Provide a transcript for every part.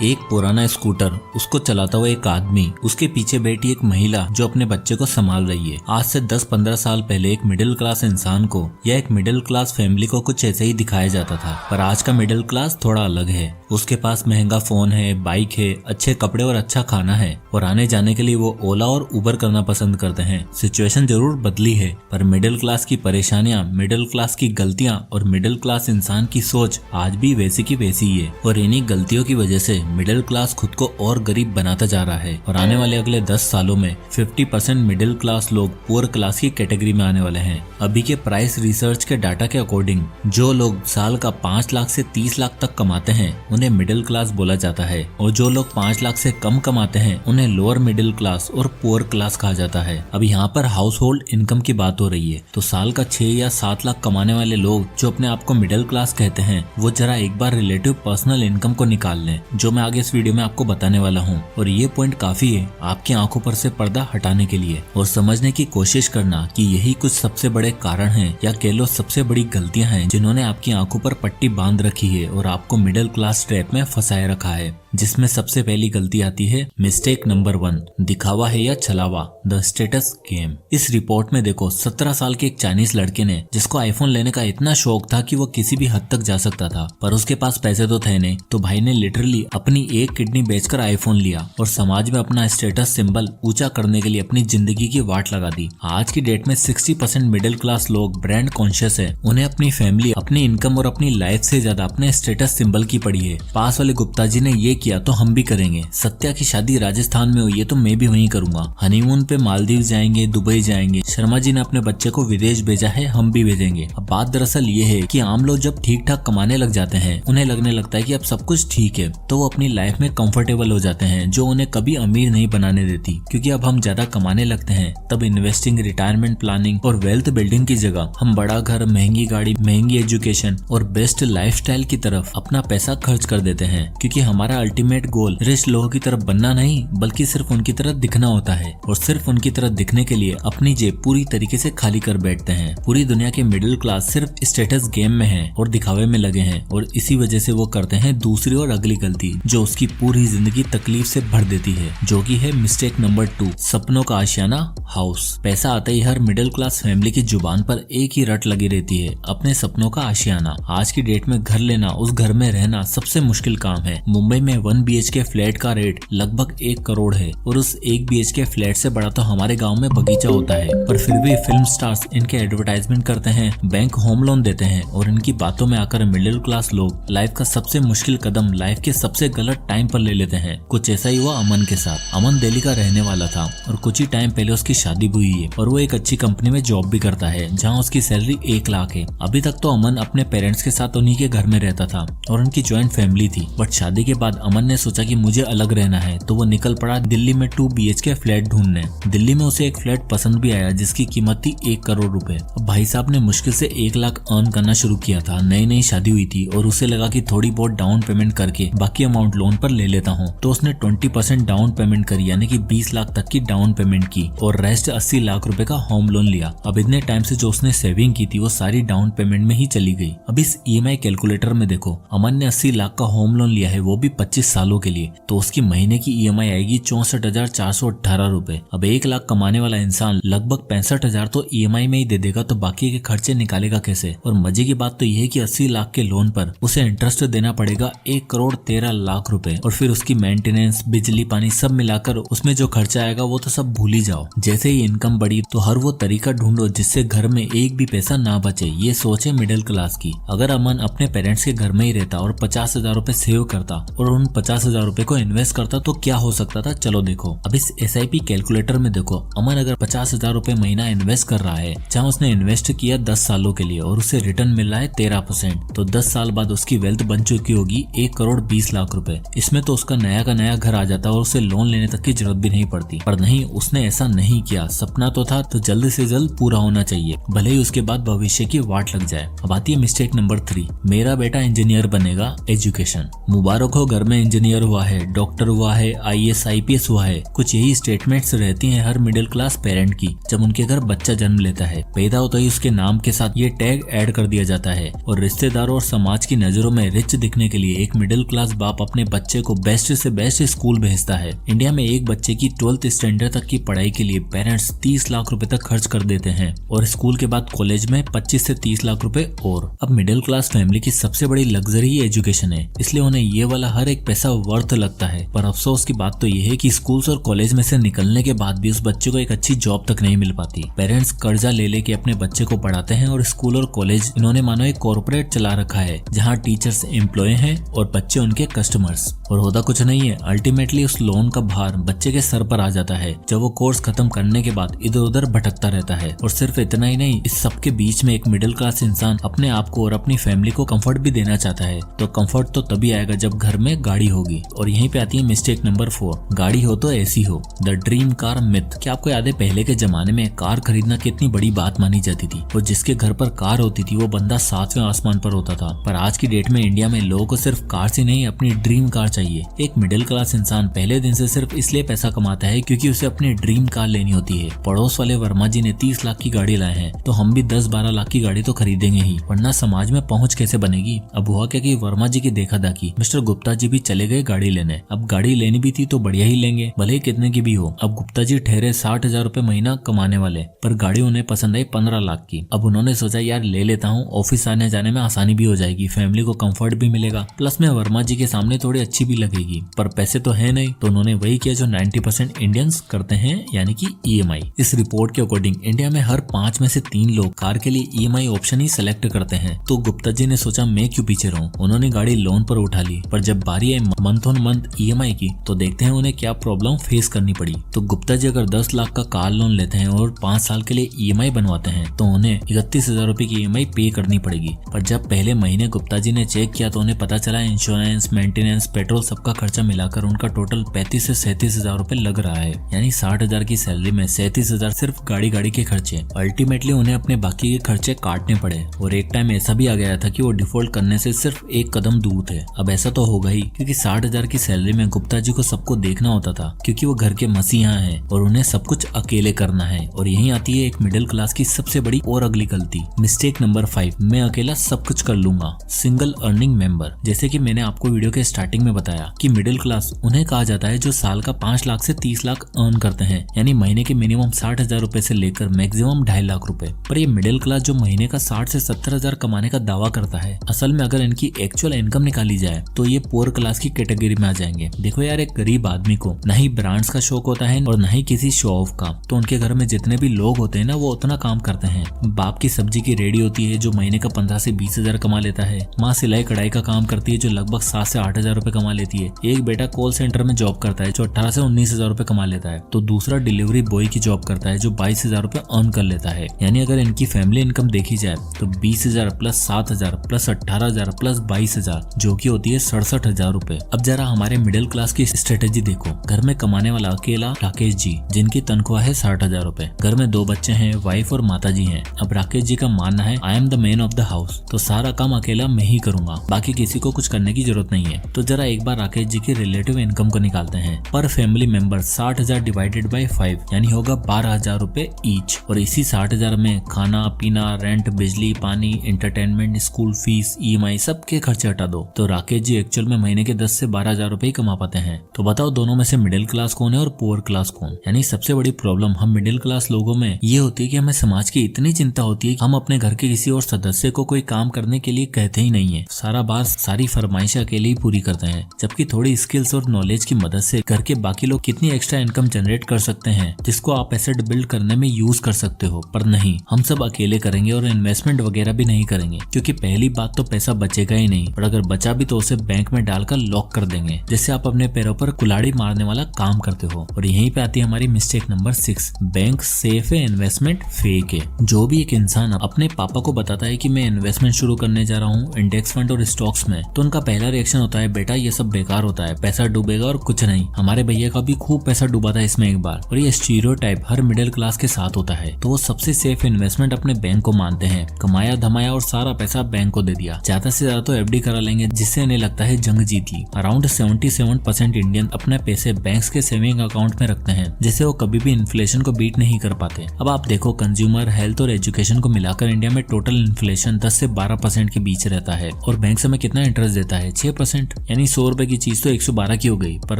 एक पुराना स्कूटर, उसको चलाता हुआ एक आदमी, उसके पीछे बैठी एक महिला जो अपने बच्चे को संभाल रही है। आज से 10-15 साल पहले एक मिडिल क्लास इंसान को या एक मिडिल क्लास फैमिली को कुछ ऐसे ही दिखाया जाता था, पर आज का मिडिल क्लास थोड़ा अलग है। उसके पास महंगा फोन है, बाइक है, अच्छे कपड़े और अच्छा खाना है, और आने जाने के लिए वो ओला और उबर करना पसंद करते हैं। सिचुएशन जरूर बदली है, पर मिडिल क्लास की परेशानियां, मिडिल क्लास की गलतियां और मिडिल क्लास इंसान की सोच आज भी वैसी की वैसी ही है। और इन्हीं गलतियों की वजह से मिडिल क्लास खुद को और गरीब बनाता जा रहा है। और आने वाले अगले 10 सालों में 50% मिडिल क्लास लोग पुअर क्लास की कैटेगरी में आने वाले हैं। अभी के प्राइस रिसर्च के डाटा के अकॉर्डिंग जो लोग साल का 5 लाख से 30 लाख तक कमाते हैं उन्हें मिडिल क्लास बोला जाता है, और जो लोग 5 लाख से कम कमाते हैं उन्हें लोअर मिडिल क्लास और पुअर क्लास कहा जाता है। अब यहाँ पर हाउस होल्ड इनकम की बात हो रही है, तो साल का 6 या 7 लाख कमाने वाले लोग जो अपने आप को मिडिल क्लास कहते हैं वो जरा एक बार रिलेटिव पर्सनल इनकम को निकाल लें, जो मैं आगे इस वीडियो में आपको बताने वाला हूँ। और ये पॉइंट काफी है आपकी आंखों पर से पर्दा हटाने के लिए, और समझने की कोशिश करना कि यही कुछ सबसे बड़े कारण हैं या कह लो सबसे बड़ी गलतियां हैं जिन्होंने आपकी आंखों पर पट्टी बांध रखी है और आपको मिडिल क्लास ट्रैप में फंसाए रखा है। जिसमें सबसे पहली गलती आती है मिस्टेक नंबर 1, दिखावा है या छलावा, द स्टेटस गेम। इस रिपोर्ट में देखो 17 साल के एक चाइनीज लड़के ने, जिसको आईफोन लेने का इतना शौक था कि वो किसी भी हद तक जा सकता था, पर उसके पास पैसे तो थे नहीं, तो भाई ने लिटरली अपनी एक किडनी बेचकर आईफोन लिया और समाज में अपना स्टेटस सिंबल ऊंचा करने के लिए अपनी जिंदगी की वाट लगा दी। आज की डेट में 60% मिडिल क्लास लोग ब्रांड कॉन्शियस है। उन्हें अपनी फैमिली, अपनी इनकम और अपनी लाइफ से ज्यादा अपने स्टेटस सिंबल की पड़ी है। पास वाले गुप्ता जी ने ये किया तो हम भी करेंगे, सत्या की शादी राजस्थान में हुई है तो मैं भी वहीं करूंगा, हनीमून पे मालदीव जाएंगे, दुबई जाएंगे, शर्मा जी ने अपने बच्चे को विदेश भेजा है, हम भी भेजेंगे। अब बात दरअसल ये है कि आम लोग जब ठीक ठाक कमाने लग जाते हैं उन्हें लगने लगता है कि अब सब कुछ ठीक है, तो वो अपनी लाइफ में कंफर्टेबल हो जाते हैं, जो उन्हें कभी अमीर नहीं बनाने देती। क्योंकि अब हम ज्यादा कमाने लगते हैं तब इन्वेस्टिंग, रिटायरमेंट प्लानिंग और वेल्थ बिल्डिंग की जगह हम बड़ा घर, महंगी गाड़ी, महंगी एजुकेशन और बेस्ट लाइफस्टाइल की तरफ अपना पैसा खर्च कर देते हैं। क्योंकि हमारा अल्टीमेट गोल रिच लोगों की तरफ बनना नहीं, बल्कि सिर्फ उनकी तरफ दिखना होता है, और सिर्फ उनकी तरफ दिखने के लिए अपनी जेब पूरी तरीके से खाली कर बैठते हैं। पूरी दुनिया के मिडिल क्लास सिर्फ स्टेटस गेम में है और दिखावे में लगे हैं, और इसी वजह से वो करते हैं दूसरी और अगली गलती जो उसकी पूरी जिंदगी तकलीफ से भर देती है, जो की है मिस्टेक नंबर 2, सपनों का आशियाना हाउस। पैसा आते ही हर मिडिल क्लास फैमिली की जुबान पर एक ही रट लगी रहती है, अपने सपनों का आशियाना। आज की डेट में घर लेना, उस घर में रहना सबसे मुश्किल काम है। मुंबई में 1 BHK फ्लैट का रेट लगभग 1 करोड़ है, और उस 1 BHK फ्लैट से बड़ा तो हमारे गांव में बगीचा होता है, पर फिर भी फिल्म स्टार्स इनके एडवर्टाइजमेंट करते हैं, बैंक होम लोन देते हैं, और इनकी बातों में आकर मिडिल क्लास लोग लाइफ का सबसे मुश्किल कदम लाइफ के सबसे गलत टाइम पर ले लेते हैं। कुछ ऐसा ही हुआ अमन के साथ। अमन दिल्ली का रहने वाला था और कुछ ही टाइम पहले उसकी शादी हुई है, और वो एक अच्छी कंपनी में जॉब भी करता है जहाँ उसकी सैलरी 1 लाख है। अभी तक तो अमन अपने पेरेंट्स के साथ उन्हीं के घर में रहता था और उनकी ज्वाइंट फैमिली थी, बट शादी के बाद अमन ने सोचा कि मुझे अलग रहना है, तो वो निकल पड़ा दिल्ली में 2 BHK फ्लैट ढूंढने। दिल्ली में उसे एक फ्लैट पसंद भी आया जिसकी कीमत थी 1 करोड़ रुपए। अब भाई साहब ने मुश्किल से 1 लाख अर्न करना शुरू किया था, नई नई शादी हुई थी, और उसे लगा कि थोड़ी बहुत डाउन पेमेंट करके बाकी अमाउंट लोन पर ले लेता हूँ, तो उसने 20% डाउन पेमेंट करी, यानी कि 20 लाख तक की डाउन पेमेंट की, और रेस्ट 80 लाख रुपए का होम लोन लिया। अब इतने टाइम से जो उसने सेविंग की थी वो सारी डाउन पेमेंट में ही चली गई। अब इस EMI कैलकुलेटर में देखो, अमन ने 80 लाख का होम लोन लिया है, वो भी 25 सालों के लिए, तो उसकी महीने की EMI आएगी 64,418 रुपए। अब 1 लाख कमाने वाला इंसान लगभग 65,000 तो EMI में ही दे देगा, तो बाकी के खर्चे निकालेगा कैसे। और मजे की बात तो यह है कि 80 लाख के लोन पर उसे इंटरेस्ट देना पड़ेगा 1 करोड़ 13 लाख रुपए, और फिर उसकी मेंटेनेंस, बिजली, पानी सब मिलाकर उसमें जो खर्चा आएगा वो तो सब भूल ही जाओ। जैसे ही इनकम बढ़ी तो हर वो तरीका ढूंढो जिससे घर में एक भी पैसा ना बचे। ये सोच है मिडिल क्लास की। अगर अमन अपने पेरेंट्स के घर में ही रहता और 50,000 रुपए सेव करता और उन 50,000 रुपए को इन्वेस्ट करता तो क्या हो सकता था, चलो देखो। अब इस SIP कैलकुलेटर में देखो, अमन अगर 50,000 रुपए महीना इन्वेस्ट कर रहा है, जहाँ उसने इन्वेस्ट किया 10 सालों के लिए और उसे रिटर्न मिल रहा है 13%, तो 10 साल बाद उसकी वेल्थ बन चुकी होगी 1 करोड़ 20 लाख रुपए। इसमें तो उसका नया का नया घर आ जाता और उसे लोन लेने तक की जरूरत भी नहीं पड़ती। पर नहीं, उसने ऐसा नहीं किया। सपना तो था तो जल्द से जल्द पूरा होना चाहिए, भले ही उसके बाद भविष्य की वाट लग जाए। अब आती है मिस्टेक नंबर 3, मेरा बेटा इंजीनियर बनेगा, एजुकेशन। मुबारक हो, घर में इंजीनियर हुआ है, डॉक्टर हुआ है, IAS IPS हुआ है, कुछ यही स्टेटमेंट्स रहती है हर मिडिल क्लास पेरेंट की जब उनके घर बच्चा जन्म लेता है। पैदा होता ही उसके नाम के साथ ये टैग ऐड कर दिया जाता है और रिश्तेदारों और समाज की नजरों में रिच दिखने के लिए एक मिडिल क्लास बाप अपने बच्चे को बेस्ट से बेस्ट स्कूल भेजता है। इंडिया में एक बच्चे की 12th स्टैंडर्ड तक की पढ़ाई के लिए पेरेंट्स 30 लाख रुपए तक खर्च कर देते हैं और स्कूल के बाद कॉलेज में 25 से 30 लाख रुपए और। अब मिडिल क्लास फैमिली की सबसे बड़ी लग्जरी ही एजुकेशन है, इसलिए उन्हें ये वाला हर एक पैसा वर्थ लगता है। पर अफसोस की बात तो ये है कि स्कूल्स और कॉलेज में से निकलने के बाद भी उस बच्चे को एक अच्छी जॉब तक नहीं मिल पाती। पेरेंट्स कर्जा ले लेके अपने बच्चे को पढ़ाते हैं और स्कूल और कॉलेज इन्होंने मानो एक कॉर्पोरेट चला रखा है जहाँ टीचर्स एम्प्लॉय हैं और बच्चे उनके कस्टमर्स। और होता कुछ नहीं है, अल्टीमेटली उस लोन का भार बच्चे के सर पर आ जाता है जब वो कोर्स खत्म करने के बाद इधर उधर भटकता रहता है। और सिर्फ इतना ही नहीं, इस सब के बीच में एक मिडिल क्लास इंसान अपने आप को और अपनी फैमिली को कंफर्ट भी देना चाहता है। तो कंफर्ट तो तभी आएगा जब घर में गाड़ी होगी। और यहीं पे आती है मिस्टेक नंबर 4, गाड़ी हो तो ऐसी हो, द ड्रीम कार मिथ। क्या आपको याद है पहले के जमाने में कार खरीदना कितनी बड़ी बात मानी जाती थी और जिसके घर पर कार होती थी वो बंदा 7वें आसमान पर होता था। पर आज की डेट में इंडिया में लोगों को सिर्फ कार से नहीं अपनी ड्रीम कार चाहिए। एक मिडिल क्लास इंसान पहले दिन से सिर्फ इसलिए पैसा कमाता है क्योंकि उसे अपनी ड्रीम कार लेनी होती है। पड़ोस वाले वर्मा जी ने 30 लाख की गाड़ी लाए हैं तो हम भी 10-12 लाख की गाड़ी तो खरीदेंगे ही, वरना समाज में पहुंच कैसे बनेगी। अब हुआ क्या कि वर्मा जी की देखा दाखी मिस्टर गुप्ता जी भी चले गए गाड़ी लेने। अब गाड़ी लेनी भी थी तो बढ़िया ही लेंगे, भले ही कितने की भी हो। अब गुप्ता जी ठहरे 60,000 रुपए महीना कमाने वाले, पर गाड़ी उन्हें पसंद आई 15 लाख की। अब उन्होंने सोचा यार ले लेता हूँ, ऑफिस आने जाने में आसानी भी हो जाएगी, फैमिली को कंफर्ट भी मिलेगा, प्लस में वर्मा जी के सामने थोड़ी अच्छी भी लगेगी। पर पैसे तो है नहीं, तो उन्होंने वही किया जो 90% इंडियंस करते हैं, यानी कि EMI। इस रिपोर्ट के अकॉर्डिंग इंडिया में हर 5 में से 3 लोग कार के लिए EMI ऑप्शन ही सिलेक्ट करते हैं। तो गुप्ता जी ने सोचा मैं क्यों पीछे रहूं, उन्होंने गाड़ी लोन पर उठा ली। पर जब बारी आई मंथ ऑन मंथ EMI की तो देखते हैं उन्हें क्या प्रॉब्लम फेस करनी पड़ी। तो गुप्ता जी अगर 10 लाख का कार लोन लेते हैं और 5 साल के लिए EMI बनवाते हैं तो उन्हें 31,000 रुपए की EMI पे करनी पड़ेगी। पर जब पहले महीने गुप्ता जी ने चेक किया तो उन्हें पता चला इंश्योरेंस, मेंटेनेंस, पेट्रोल सबका खर्चा मिलाकर उनका टोटल 35 से 37,000 रुपए लग रहा है। यानी 60,000 की सैलरी में 37,000 सिर्फ गाड़ी के खर्चे। अल्टीमेटली उन्हें अपने बाकी के खर्चे काटने पड़े और एक टाइम ऐसा भी आ गया था कि वो डिफॉल्ट करने से सिर्फ एक कदम दूर थे। अब ऐसा तो होगा ही क्योंकि 60,000 की सैलरी में गुप्ता जी को सबको देखना होता था, क्योंकि वो घर के मसीहा हैं और उन्हें सब कुछ अकेले करना है। और यहीं आती है एक मिडिल क्लास की सबसे बड़ी और अगली गलती, मिस्टेक नंबर 5, मैं अकेला सब कुछ कर लूंगा, सिंगल अर्निंग मेंबर। जैसे कि मैंने आपको वीडियो के स्टार्टिंग में बताया कि मिडिल क्लास उन्हें कहा जाता है जो साल का 5 लाख से 30 लाख अर्न करते हैं, यानी महीने के मिनिमम 60,000 रुपए से लेकर मैक्सिमम 2.5 लाख रुपए। पर ये मिडिल क्लास जो महीने का 60 से 70,000 कमाने का दावा करता है, असल में अगर इनकी एक्चुअल इनकम निकाली जाए तो ये पुअर क्लास की कैटेगरी में आ जाएंगे। देखो यार, एक गरीब आदमी को न ही ब्रांड्स का शौक होता है और न ही किसी शो ऑफ का, तो उनके घर में जितने भी लोग होते हैं ना वो उतना काम करते हैं। बाप की सब्जी की रेडी होती है जो महीने का 15 से 20,000 कमा लेता है। माँ सिलाई कढ़ाई का काम करती है जो लगभग 7 से 8,000 रुपए कमा लेती है। एक बेटा कॉल सेंटर में जॉब करता है जो 18 से 19,000 रुपए कमा लेता है। तो दूसरा डिलीवरी बॉय की जॉब करता है जो 22,000 रुपए अर्न कर लेता है। यानी अगर इनकी फैमिली इनकम देखी जाए तो 20,000 प्लस 7,000 प्लस 18,000 प्लस 22,000 जो की होती है 67,000 रुपए। अब जरा हमारे मिडिल क्लास की स्ट्रेटेजी देखो। घर में कमाने वाला अकेला राकेश जी, जिनकी तनख्वाह है 60,000 रुपए। घर में 2 बच्चे हैं, वाइफ और माता जी हैं। अब राकेश जी का मानना है I am the man of the house, तो सारा काम अकेला मैं ही करूंगा, बाकी किसी को कुछ करने की जरूरत नहीं है। तो जरा एक बार राकेश जी की रिलेटिव इनकम को निकालते हैं। पर फैमिली मेंबर 60,000 डिवाइडेड बाई 5 यानी होगा 12,000 रुपए ईच। और इसी 60,000 में खाना पीना, रेंट, बिजली, पानी, एंटरटेनमेंट, स्कूल फीस, EMI सबके खर्चे हटा दो तो राकेश जी एक्चुअल में महीने के 10 से 12,000 रुपए ही कमा पाते हैं। तो बताओ दोनों में से मिडिल क्लास कौन है और पुअर क्लास कौन? यानी सबसे बड़ी प्रॉब्लम हम मिडिल क्लास लोगों में ये होती है कि हमें समाज की इतनी चिंता होती है कि हम अपने घर के किसी और सदस्य को कोई काम करने के लिए कहते ही नहीं है। सारा बार सारी फरमाइशें अकेले ही पूरी करते हैं, जबकि थोड़ी स्किल्स और नॉलेज की मदद से घर के बाकी लोग कितनी एक्स्ट्रा इनकम जनरेट कर सकते हैं जिसको आप एसेट बिल्ड करने में यूज कर सकते हो। पर नहीं, हम सब अकेले करेंगे और इन्वेस्टमेंट वगैरह भी नहीं करेंगे, क्योंकि पहली बात तो पैसा बचेगा ही नहीं, और अगर बचा भी तो उसे बैंक में डालकर लॉक कर देंगे, जिससे आप अपने पैरों पर कुल्हाड़ी मारने वाला काम करते हो। और यहीं पे आती है हमारी मिस्टेक नंबर 6, बैंक सेफ है, इन्वेस्टमेंट फेक है। जो भी एक इंसान अपने पापा को बताता है कि मैं इन्वेस्टमेंट शुरू करने जा रहा हूँ इंडेक्स फंड और स्टॉक्स में, तो उनका पहला रिएक्शन होता है बेटा ये सब बेकार होता है, पैसा डूबेगा और कुछ नहीं। हमारे भैया का भी खूब पैसा डूबा था इसमें एक बार। और ये स्टीरियोटाइप हर मिडिल क्लास के साथ होता है, तो वो सबसे सेफ इन्वेस्टमेंट अपने बैंक को मानते हैं। कमाया धमाया और सारा पैसा बैंक को दे दिया, ज्यादा से ज्यादा तो FD करा लेंगे, जिससे इन्हें लगता है जंग जीत ली। अराउंड 77% इंडियन अपने पैसे बैंक्स के सेविंग अकाउंट में रखते हैं, जिससे वो कभी भी इन्फ्लेशन को बीट नहीं कर पाते। अब आप देखो, कंज्यूमर, हेल्थ और एजुकेशन को मिलाकर इंडिया में टोटल इन्फ्लेशन 10 से 12% के बीच रहता है और बैंक हमें कितना इंटरेस्ट देता है? 6%। यानी 100 रुपए की चीज तो 112 की हो गई, पर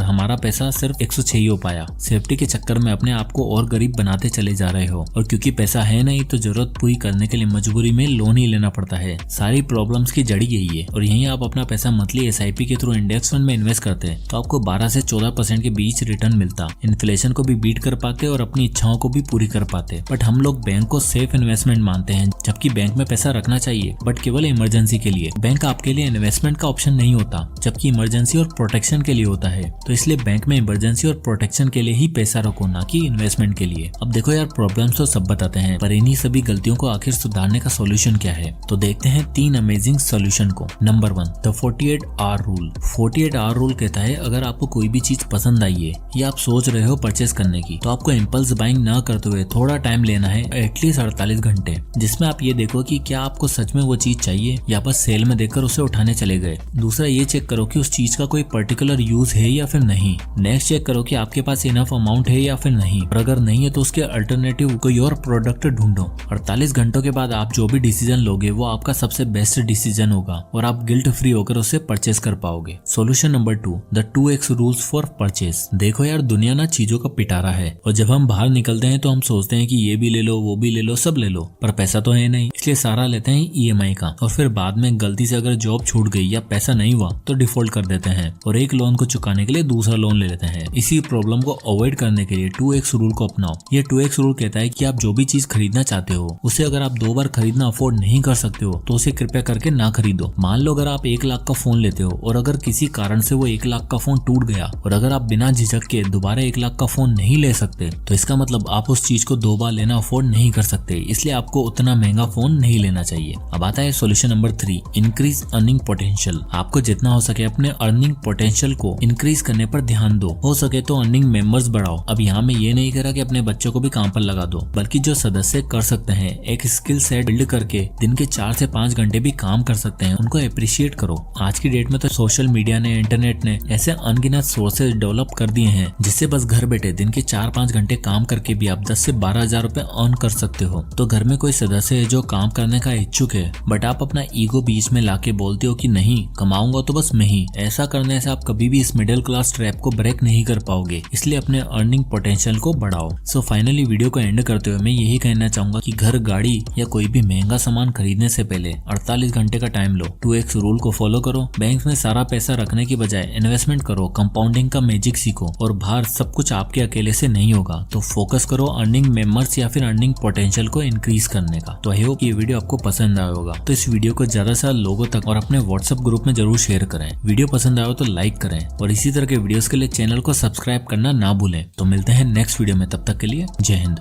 हमारा पैसा सिर्फ 106 ही हो पाया। सेफ्टी के चक्कर में अपने आप को और गरीब बनाते चले जा रहे हो, और क्योंकि पैसा है नहीं तो जरूरत पूरी करने के लिए मजबूरी में लोन ही लेना पड़ता है। सारी प्रॉब्लम्स की जड़ी यही है। और यही आप अपना पैसा मंथली SIP के थ्रू इंडेक्स फंड में इन्वेस्ट करते तो आपको 12 से 14% के बीच रिटर्न मिलता। इन्फ्लेशन को भी बीट कर पाते और अपनी इच्छाओं को भी पूरी कर पाते। बट हम लोग बैंक को सेफ इन्वेस्टमेंट मानते हैं, जबकि बैंक में पैसा रखना चाहिए, बट केवल इमरजेंसी के लिए। बैंक आपके लिए इन्वेस्टमेंट का ऑप्शन नहीं होता, जबकि इमरजेंसी और प्रोटेक्शन के लिए होता है। तो इसलिए बैंक में इमरजेंसी और प्रोटेक्शन के लिए ही पैसा रखो, ना कि इन्वेस्टमेंट के लिए। अब देखो यार, प्रॉब्लम्स तो सब बताते हैं, पर इन्हीं सभी गलतियों को आखिर सुधारने का सोल्यूशन क्या है? तो देखते हैं 3 अमेजिंग सोल्यूशन को। Number 1, the 48 hour rule. 48 hour rule कहता है, अगर आपको कोई भी चीज पसंद आई है या आप सोच रहे हो परचेस करने की, तो आपको इम्पल्स बाइंग ना करते हुए थोड़ा टाइम लेना है, एटलीस्ट 48 घंटे, जिसमें आप ये देखो कि क्या आपको सच में वो चीज चाहिए या बस सेल में देखकर उसे उठाने चले गए। दूसरा, ये चेक करो कि उस चीज का कोई पर्टिकुलर यूज है या फिर नहीं। नेक्स्ट, चेक करो कि आपके पास इनफ अमाउंट है या फिर नहीं, और अगर नहीं है तो उसके अल्टरनेटिव कोई और प्रोडक्ट ढूंढो। 48 घंटों के बाद आप जो भी डिसीजन लोगे वो आपका सबसे बेस्ट डिसीजन होगा और आप गिल्ट फ्री होकर उसे परचेस कर पाओगे। Solution number 2, the 2x rules for purchase. देखो यार, दुनिया ना चीजों का पिटारा है, और जब हम बाहर निकलते हैं तो हम सोचते हैं कि ये भी ले लो, वो भी ले लो, सब ले लो, पर पैसा तो है नहीं, इसलिए सारा लेते हैं EMI का। और फिर बाद में गलती से अगर जॉब छूट गई या पैसा नहीं हुआ तो डिफॉल्ट कर देते हैं और एक लोन को चुकाने के लिए दूसरा लोन ले लेते हैं। इसी प्रॉब्लम को अवॉइड करने के लिए 2x रूल को अपनाओ। ये 2x रूल कहता है कि आप जो भी चीज खरीदना चाहते हो उसे अगर आप 2 बार खरीदना अफोर्ड नहीं कर सकते हो तो उसे कृपया करके ना खरीदो। मान लो अगर आप 1 लाख का फोन लेते हो और अगर किसी कारण से वो 1 लाख का फोन टूट गया और अगर आप बिना झिझक के दोबारा 1 लाख का फोन नहीं ले सकते, तो इसका मतलब आप उस चीज को 2 बार लेना अफोर्ड नहीं कर सकते, इसलिए आपको उतना महंगा फोन नहीं लेना चाहिए। अब आता है solution number 3, increase earning potential. आपको जितना हो सके अपने अर्निंग पोटेंशियल को इंक्रीज करने पर ध्यान दो। हो सके तो अर्निंग मेंबर्स बढ़ाओ। अब यहाँ मैं ये नहीं कह रहा कि अपने बच्चों को भी काम पर लगा दो, बल्कि जो सदस्य कर सकते हैं एक स्किल सेट बिल्ड करके दिन के 4 से 5 घंटे भी काम कर सकते हैं, उनको अप्रिशिएट करो। आज की डेट में तो सोशल मीडिया ने, इंटरनेट ने ऐसे अनगिनत सोर्सेज डेवलप कर दिए हैं जिससे बस घर बैठे दिन के 4-5 घंटे काम करके भी आप 10 से 12 हजार रुपए अर्न कर सकते हो। तो घर में कोई सदस्य है जो काम करने का इच्छुक है, बट आप अपना ईगो बीच में लाके बोलते हो कि नहीं कमाऊंगा तो बस मैं ही। ऐसा करने से आप कभी भी इस मिडिल क्लास ट्रैप को ब्रेक नहीं कर पाओगे, इसलिए अपने अर्निंग पोटेंशियल को बढ़ाओ। सो फाइनली वीडियो को एंड करते हुए मैं यही कहना चाहूंगा कि घर, गाड़ी या कोई भी महंगा सामान खरीदने से पहले 48 घंटे का टाइम लो, 2x रूल को फॉलो करो, बैंक में सारा पैसा रखने की बजाय इन्वेस्टमेंट करो, कंपाउंडिंग का मैजिक सीखो, और बाहर सब कुछ आपके अकेले से नहीं होगा, तो फोकस करो अर्निंग मेंबर्स या फिर अर्निंग पोटेंशियल को इंक्रीज करने का। तो आई होप ये वीडियो आपको पसंद आया होगा। तो इस वीडियो को ज्यादा से लोगों तक और अपने व्हाट्सएप ग्रुप में जरूर शेयर करें। वीडियो पसंद आया तो लाइक करें और इसी तरह के वीडियोस के लिए चैनल को सब्सक्राइब करना ना भूलें। तो मिलते हैं नेक्स्ट वीडियो में, तब तक के लिए जय हिंद।